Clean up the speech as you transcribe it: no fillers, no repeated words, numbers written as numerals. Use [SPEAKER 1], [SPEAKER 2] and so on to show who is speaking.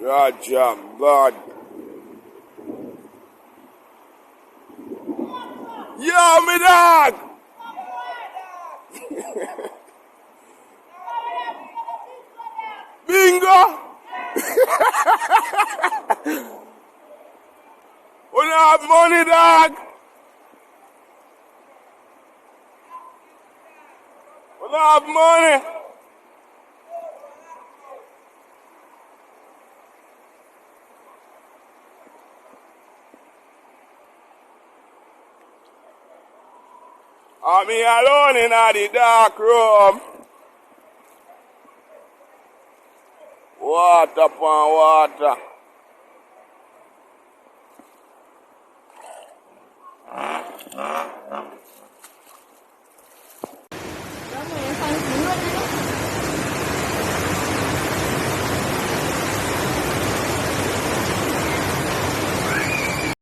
[SPEAKER 1] Raja, God. Yo, me dog! Bingo! We don't have money, dog! We don't have money! I'm here alone in the dark room. Water upon water.